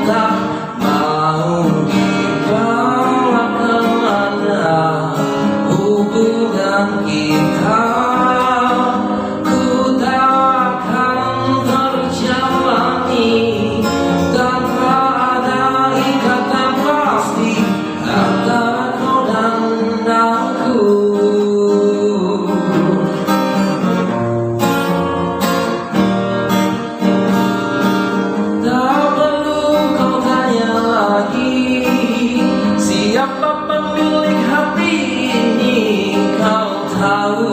cinta mau dibawa kemana hubungan kita. Ku takkan terjalani tanpa ada ikatan pasti antara kau dan aku. Tak perlu kau tanya lagi siapa pemilik hati ini, kau tahu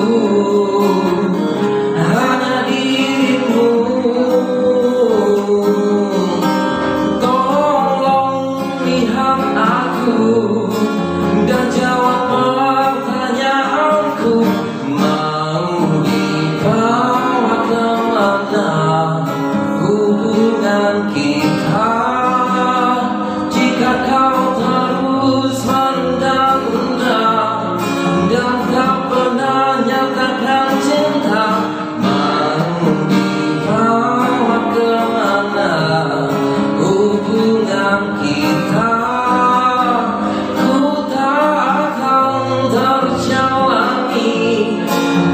hanya dirimu. Tolong lihat aku dan jawab pertanyaanku, mau dibawa kemana hubungan kita. Jika kau terus menunda-nunda dan tak pernah nyatakan cinta, mau dibawa kemana hubungan kita. Ku tak akan terjalani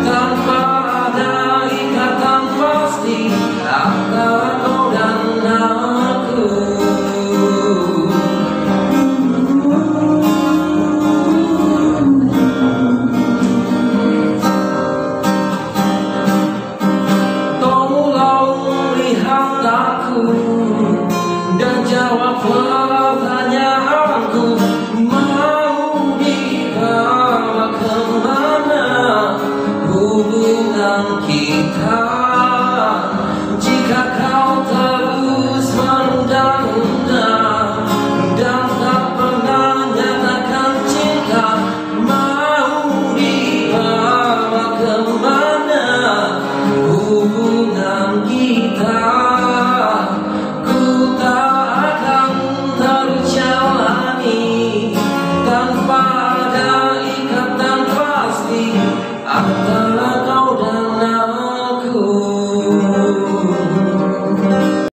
tanpa ada ikatan pasti antara kau dan aku. Tolong lihat aku dan jawab